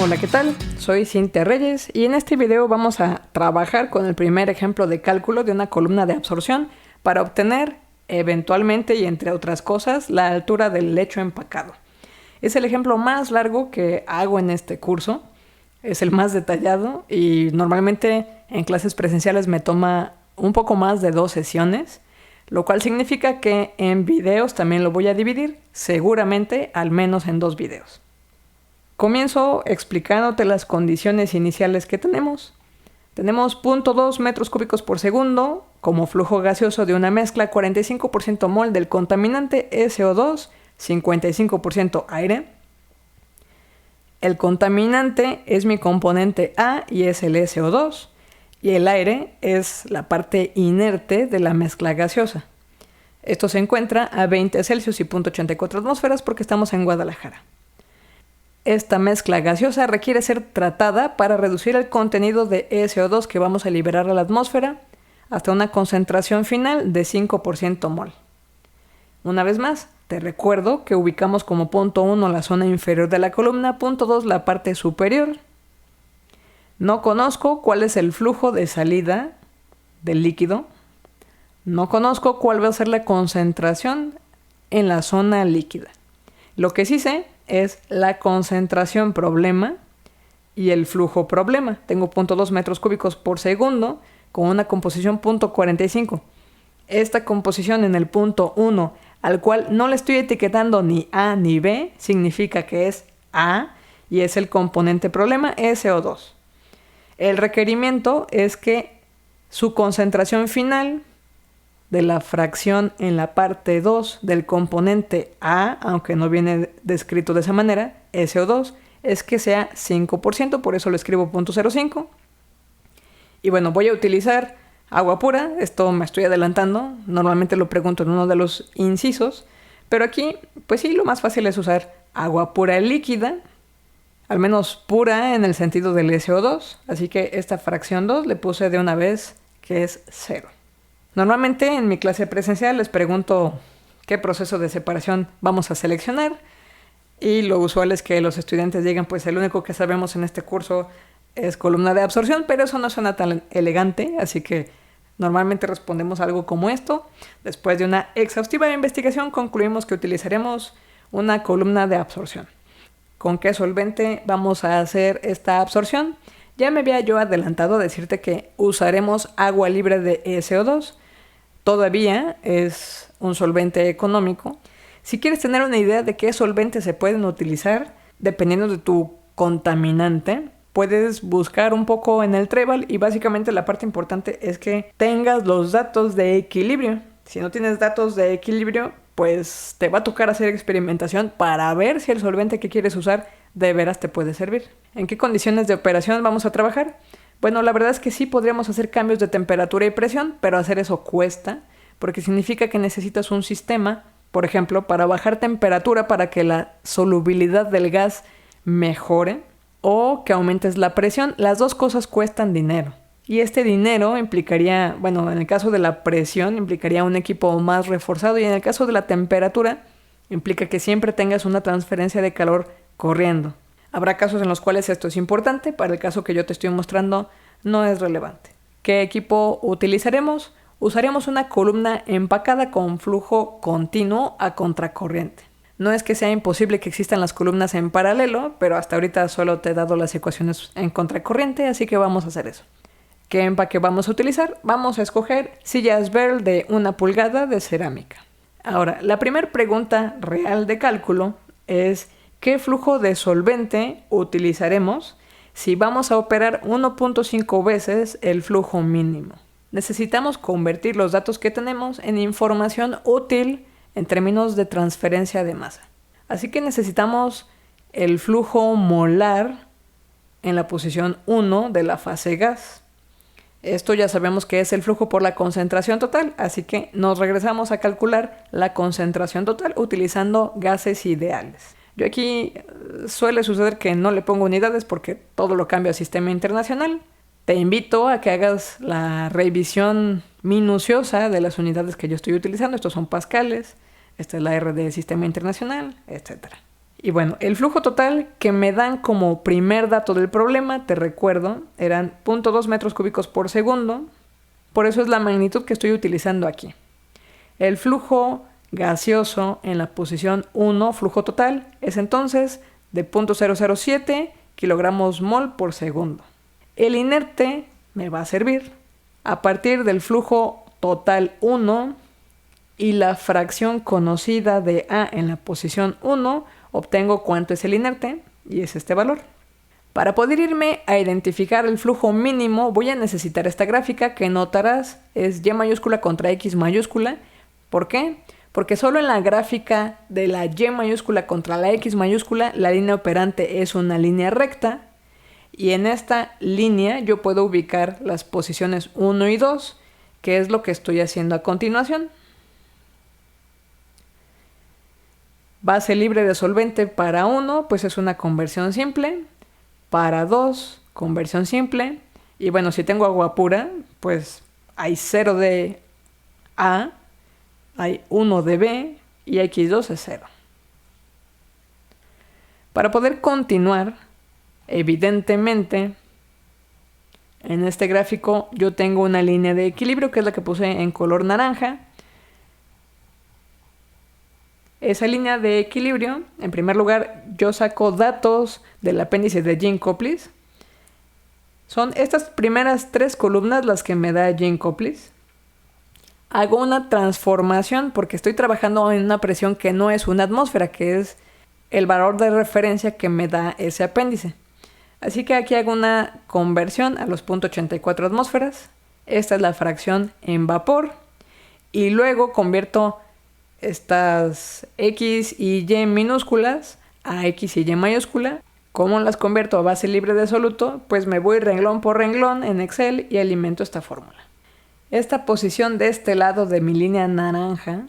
Hola, ¿qué tal? Soy Cintia Reyes y en este video vamos a trabajar con el primer ejemplo de cálculo de una columna de absorción para obtener, eventualmente y entre otras cosas, la altura del lecho empacado. Es el ejemplo más largo que hago en este curso, es el más detallado y normalmente en clases presenciales me toma un poco más de 2 sesiones, lo cual significa que en videos también lo voy a dividir, seguramente al menos en 2 videos. Comienzo explicándote las condiciones iniciales que tenemos. Tenemos 0.2 metros cúbicos por segundo como flujo gaseoso de una mezcla, 45% mol del contaminante SO2, 55% aire. El contaminante es mi componente A y es el SO2, y el aire es la parte inerte de la mezcla gaseosa. Esto se encuentra a 20 Celsius y 0.84 atmósferas porque estamos en Guadalajara. Esta mezcla gaseosa requiere ser tratada para reducir el contenido de SO2 que vamos a liberar a la atmósfera hasta una concentración final de 5% mol. Una vez más, te recuerdo que ubicamos como punto 1 la zona inferior de la columna, punto 2 la parte superior. No conozco cuál es el flujo de salida del líquido. No conozco cuál va a ser la concentración en la zona líquida. Lo que sí sé es la concentración problema y el flujo problema. Tengo 0.2 metros cúbicos por segundo con una composición 0.45. Esta composición en el punto 1, al cual no le estoy etiquetando ni A ni B, significa que es A y es el componente problema SO2. El requerimiento es que su concentración final de la fracción en la parte 2 del componente A, aunque no viene descrito de esa manera, SO2, es que sea 5%, por eso lo escribo 0.05. Y bueno, voy a utilizar agua pura, esto me estoy adelantando, normalmente lo pregunto en uno de los incisos, pero aquí, pues sí, lo más fácil es usar agua pura líquida, al menos pura en el sentido del SO2, así que esta fracción 2 le puse de una vez que es 0. Normalmente en mi clase presencial les pregunto qué proceso de separación vamos a seleccionar y lo usual es que los estudiantes digan pues el único que sabemos en este curso es columna de absorción, pero eso no suena tan elegante, así que normalmente respondemos algo como esto. Después de una exhaustiva investigación concluimos que utilizaremos una columna de absorción. ¿Con qué solvente vamos a hacer esta absorción? Ya me había yo adelantado a decirte que usaremos agua libre de SO2. Todavía es un solvente económico. Si quieres tener una idea de qué solventes se pueden utilizar, dependiendo de tu contaminante, puedes buscar un poco en el Trebal y básicamente la parte importante es que tengas los datos de equilibrio. Si no tienes datos de equilibrio, pues te va a tocar hacer experimentación para ver si el solvente que quieres usar de veras te puede servir. ¿En qué condiciones de operación vamos a trabajar? Bueno, la verdad es que sí podríamos hacer cambios de temperatura y presión, pero hacer eso cuesta, porque significa que necesitas un sistema, por ejemplo, para bajar temperatura para que la solubilidad del gas mejore, o que aumentes la presión. Las dos cosas cuestan dinero. Y este dinero implicaría, bueno, en el caso de la presión, implicaría un equipo más reforzado, y en el caso de la temperatura, implica que siempre tengas una transferencia de calor corriendo. Habrá casos en los cuales esto es importante, para el caso que yo te estoy mostrando no es relevante. ¿Qué equipo utilizaremos? Usaremos una columna empacada con flujo continuo a contracorriente. No es que sea imposible que existan las columnas en paralelo, pero hasta ahorita solo te he dado las ecuaciones en contracorriente, así que vamos a hacer eso. ¿Qué empaque vamos a utilizar? Vamos a escoger sillas Verl de 1 pulgada de cerámica. Ahora, la primera pregunta real de cálculo es ¿qué flujo de solvente utilizaremos si vamos a operar 1.5 veces el flujo mínimo? Necesitamos convertir los datos que tenemos en información útil en términos de transferencia de masa. Así que necesitamos el flujo molar en la posición 1 de la fase gas. Esto ya sabemos que es el flujo por la concentración total, así que nos regresamos a calcular la concentración total utilizando gases ideales. Yo aquí suele suceder que no le pongo unidades porque todo lo cambio a sistema internacional. Te invito a que hagas la revisión minuciosa de las unidades que yo estoy utilizando. Estos son pascales, esta es la R de sistema internacional, etc. Y bueno, el flujo total que me dan como primer dato del problema, te recuerdo, eran 0.2 metros cúbicos por segundo. Por eso es la magnitud que estoy utilizando aquí. El flujo gaseoso en la posición 1, flujo total, es entonces de 0.007 kilogramos mol por segundo. El inerte me va a servir a partir del flujo total 1 y la fracción conocida de A en la posición 1, obtengo cuánto es el inerte y es este valor. Para poder irme a identificar el flujo mínimo voy a necesitar esta gráfica que notarás es Y mayúscula contra X mayúscula. ¿Por qué? Porque solo en la gráfica de la Y mayúscula contra la X mayúscula la línea operante es una línea recta y en esta línea yo puedo ubicar las posiciones 1 y 2, que es lo que estoy haciendo a continuación. Base libre de solvente para 1, pues es una conversión simple. Para 2, conversión simple. Y bueno, si tengo agua pura, pues hay 0 de A, hay 1 de B y X2 es 0. Para poder continuar, evidentemente, en este gráfico yo tengo una línea de equilibrio que es la que puse en color naranja. Esa línea de equilibrio, en primer lugar, yo saco datos del apéndice de Jean-Koplis. Son estas primeras 3 columnas las que me da Jean-Koplis. Hago una transformación porque estoy trabajando en una presión que no es una atmósfera, que es el valor de referencia que me da ese apéndice. Así que aquí hago una conversión a los 0.84 atmósferas. Esta es la fracción en vapor. Y luego convierto estas X y Y minúsculas a X y Y mayúscula. ¿Cómo las convierto a base libre de soluto? Pues me voy renglón por renglón en Excel y alimento esta fórmula. Esta posición de este lado de mi línea naranja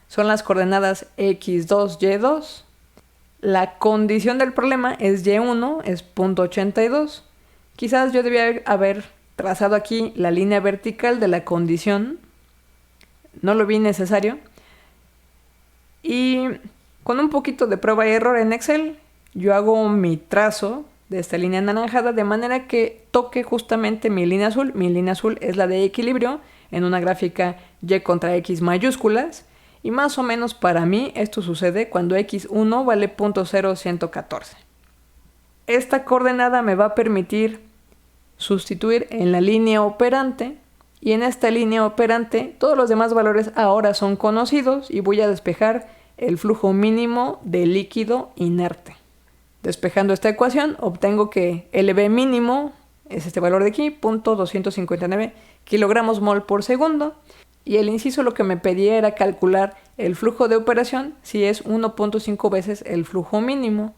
son las coordenadas X2, Y2. La condición del problema es Y1, es 0.82. Quizás yo debía haber trazado aquí la línea vertical de la condición. No lo vi necesario. Y con un poquito de prueba y error en Excel, yo hago mi trazo de esta línea anaranjada de manera que toque justamente mi línea azul. Mi línea azul es la de equilibrio en una gráfica Y contra X mayúsculas. Y más o menos para mí esto sucede cuando X1 vale 0.0114. Esta coordenada me va a permitir sustituir en la línea operante. Y en esta línea operante todos los demás valores ahora son conocidos y voy a despejar el flujo mínimo de líquido inerte. Despejando esta ecuación obtengo que LB mínimo es este valor de aquí, 0.259 kilogramos mol por segundo. Y el inciso lo que me pedía era calcular el flujo de operación si es 1.5 veces el flujo mínimo.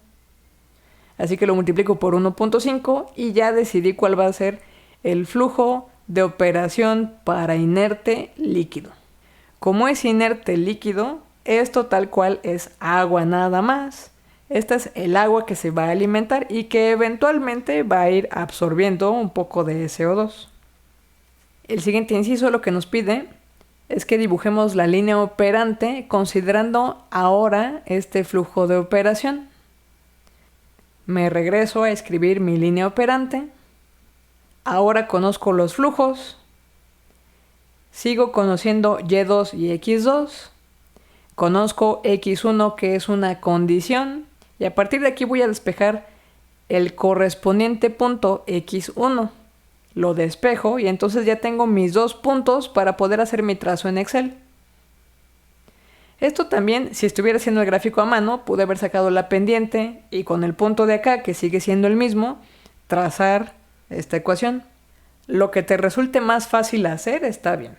Así que lo multiplico por 1.5 y ya decidí cuál va a ser el flujo de operación para inerte líquido. Como es inerte líquido, esto tal cual es agua nada más. Esta es el agua que se va a alimentar y que eventualmente va a ir absorbiendo un poco de CO2. El siguiente inciso lo que nos pide es que dibujemos la línea operante considerando ahora este flujo de operación. Me regreso a escribir mi línea operante. Ahora conozco los flujos. Sigo conociendo Y2 y X2. Conozco X1 que es una condición. Y a partir de aquí voy a despejar el correspondiente punto X1. Lo despejo y entonces ya tengo mis 2 puntos para poder hacer mi trazo en Excel. Esto también, si estuviera haciendo el gráfico a mano, pude haber sacado la pendiente y con el punto de acá, que sigue siendo el mismo, trazar esta ecuación. Lo que te resulte más fácil hacer está bien.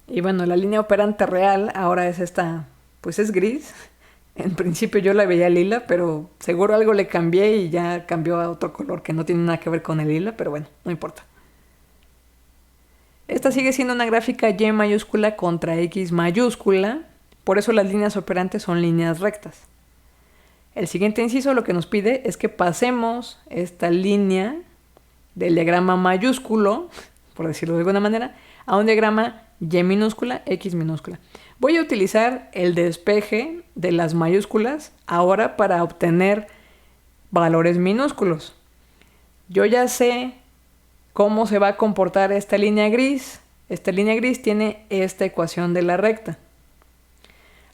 Y bueno, la línea operante real ahora es esta, pues es gris. En principio yo la veía lila, pero seguro algo le cambié y ya cambió a otro color que no tiene nada que ver con el lila, pero bueno, no importa. Esta sigue siendo una gráfica Y mayúscula contra X mayúscula, por eso las líneas operantes son líneas rectas. El siguiente inciso lo que nos pide es que pasemos esta línea del diagrama mayúsculo, por decirlo de alguna manera, a un diagrama Y minúscula, X minúscula. Voy a utilizar el despeje de las mayúsculas ahora para obtener valores minúsculos. Yo ya sé cómo se va a comportar esta línea gris. Esta línea gris tiene esta ecuación de la recta.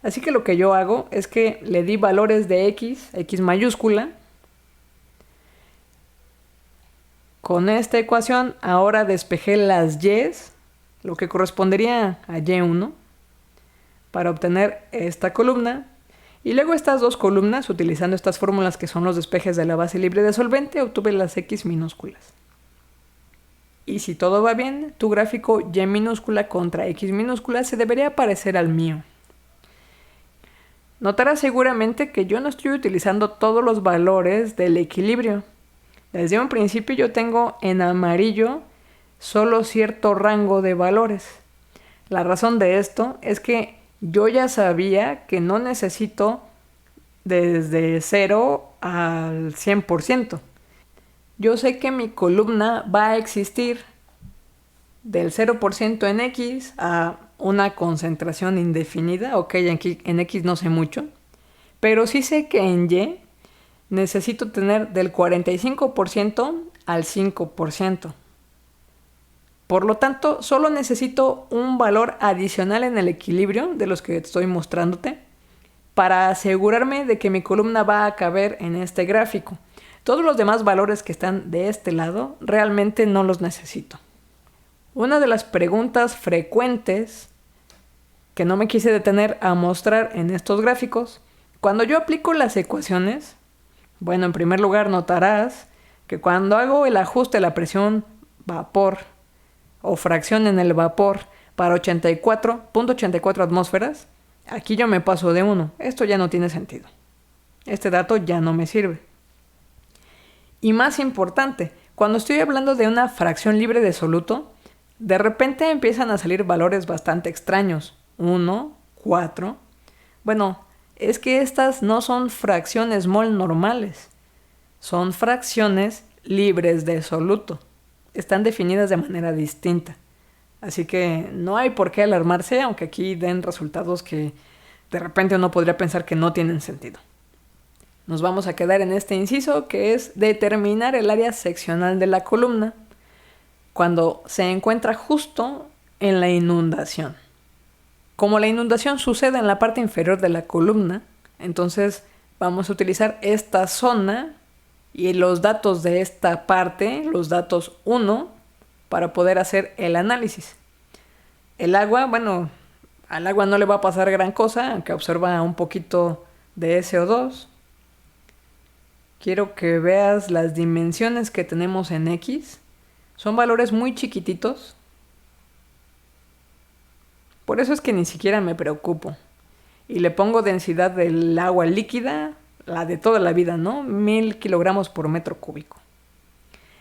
Así que lo que yo hago es que le di valores de X mayúscula. Con esta ecuación ahora despejé las Y's, lo que correspondería a Y1, para obtener esta columna. Y luego estas dos columnas, utilizando estas fórmulas que son los despejes de la base libre de solvente, obtuve las X minúsculas. Y si todo va bien, tu gráfico Y minúscula contra X minúscula se debería parecer al mío. Notarás seguramente que yo no estoy utilizando todos los valores del equilibrio. Desde un principio yo tengo en amarillo solo cierto rango de valores. La razón de esto es que yo ya sabía que no necesito desde 0 al 100%. Yo sé que mi columna va a existir del 0% en X a una concentración indefinida. Ok, en X no sé mucho, pero sí sé que en Y necesito tener del 45% al 5%. Por lo tanto, solo necesito un valor adicional en el equilibrio de los que estoy mostrándote para asegurarme de que mi columna va a caber en este gráfico. Todos los demás valores que están de este lado realmente no los necesito. Una de las preguntas frecuentes que no me quise detener a mostrar en estos gráficos, cuando yo aplico las ecuaciones, bueno, en primer lugar notarás que cuando hago el ajuste de la presión vapor o fracción en el vapor para 84.84 atmósferas, aquí yo me paso de 1. Esto ya no tiene sentido. Este dato ya no me sirve. Y más importante, cuando estoy hablando de una fracción libre de soluto, de repente empiezan a salir valores bastante extraños. 1, 4. Bueno, es que estas no son fracciones mol normales. Son fracciones libres de soluto. Están definidas de manera distinta. Así que no hay por qué alarmarse, aunque aquí den resultados que de repente uno podría pensar que no tienen sentido. Nos vamos a quedar en este inciso, que es determinar el área seccional de la columna cuando se encuentra justo en la inundación. Como la inundación sucede en la parte inferior de la columna, entonces vamos a utilizar esta zona y los datos de esta parte, los datos 1, para poder hacer el análisis. El agua, bueno, al agua no le va a pasar gran cosa, aunque absorba un poquito de SO2. Quiero que veas las dimensiones que tenemos en X. Son valores muy chiquititos. Por eso es que ni siquiera me preocupo. Y le pongo densidad del agua líquida, la de toda la vida, ¿no? 1000 kilogramos por metro cúbico.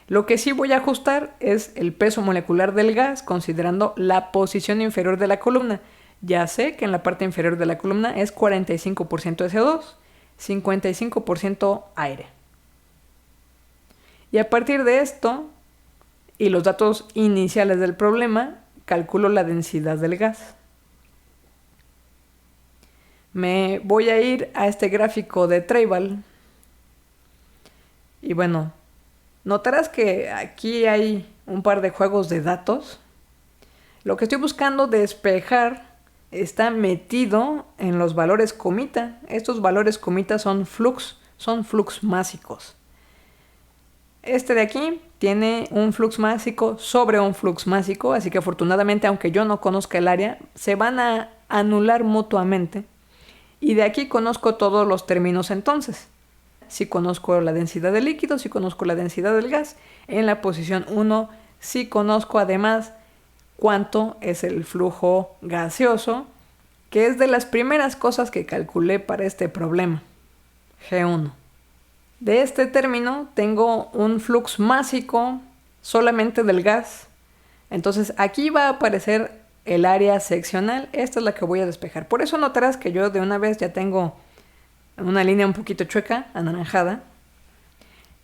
Lo que sí voy a ajustar es el peso molecular del gas, considerando la posición inferior de la columna. Ya sé que en la parte inferior de la columna es 45% SO2, 55% aire. Y a partir de esto, y los datos iniciales del problema, calculo la densidad del gas. Me voy a ir a este gráfico de Treival. Y bueno, notarás que aquí hay un par de juegos de datos. Lo que estoy buscando despejar está metido en los valores comita. Estos valores comita son flux másicos. Este de aquí tiene un flux másico sobre un flux másico, así que afortunadamente, aunque yo no conozca el área, se van a anular mutuamente. Y de aquí conozco todos los términos entonces. Si conozco la densidad del líquido, si conozco la densidad del gas. En la posición 1, si conozco además cuánto es el flujo gaseoso, que es de las primeras cosas que calculé para este problema. G1. De este término tengo un flux másico solamente del gas. Entonces aquí va a aparecer el área seccional. Esta es la que voy a despejar. Por eso notarás que yo de una vez ya tengo una línea un poquito chueca, anaranjada.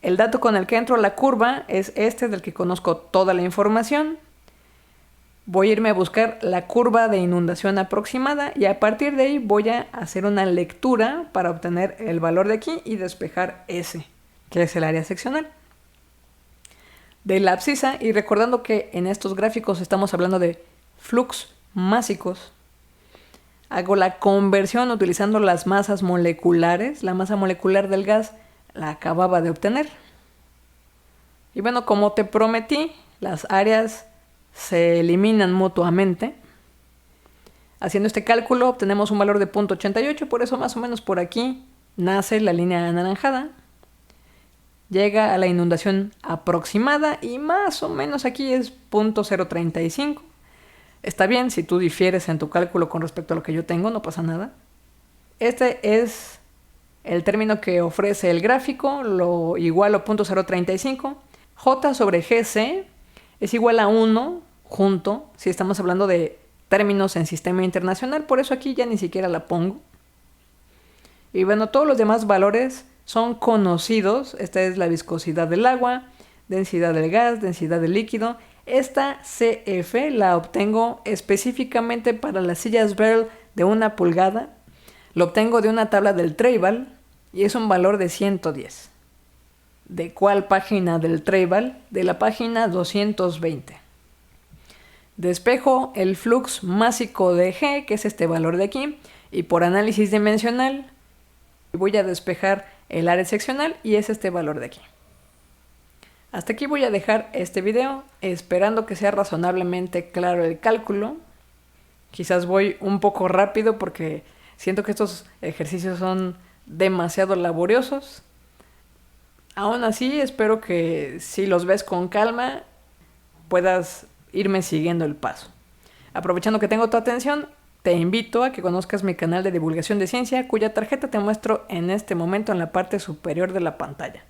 El dato con el que entro a la curva es este, del que conozco toda la información. voy a irme a buscar la curva de inundación aproximada y a partir de ahí voy a hacer una lectura para obtener el valor de aquí y despejar ese, que es el área seccional. De la abscisa, y recordando que en estos gráficos estamos hablando de flux másicos, hago la conversión utilizando las masas moleculares. La masa molecular del gas la acababa de obtener. Y bueno, como te prometí, las áreas se eliminan mutuamente. Haciendo este cálculo obtenemos un valor de 0.88, por eso más o menos por aquí nace la línea anaranjada. Llega a la inundación aproximada y más o menos aquí es 0.035. Está bien, si tú difieres en tu cálculo con respecto a lo que yo tengo, no pasa nada. Este es el término que ofrece el gráfico, lo igual a 0.035. J sobre GC es igual a 1 junto, si estamos hablando de términos en sistema internacional, por eso aquí ya ni siquiera la pongo. Y bueno, todos los demás valores son conocidos. Esta es la viscosidad del agua, densidad del gas, densidad del líquido. Esta CF la obtengo específicamente para las sillas Bell de 1 pulgada. Lo obtengo de una tabla del Treival y es un valor de 110. ¿De cuál página del Treival? De la página 220. Despejo el flux másico de G, que es este valor de aquí, y por análisis dimensional voy a despejar el área seccional y es este valor de aquí. Hasta aquí voy a dejar este video, esperando que sea razonablemente claro el cálculo. Quizás voy un poco rápido porque siento que estos ejercicios son demasiado laboriosos. Aún así, espero que si los ves con calma, puedas irme siguiendo el paso. Aprovechando que tengo tu atención, te invito a que conozcas mi canal de divulgación de ciencia, cuya tarjeta te muestro en este momento en la parte superior de la pantalla.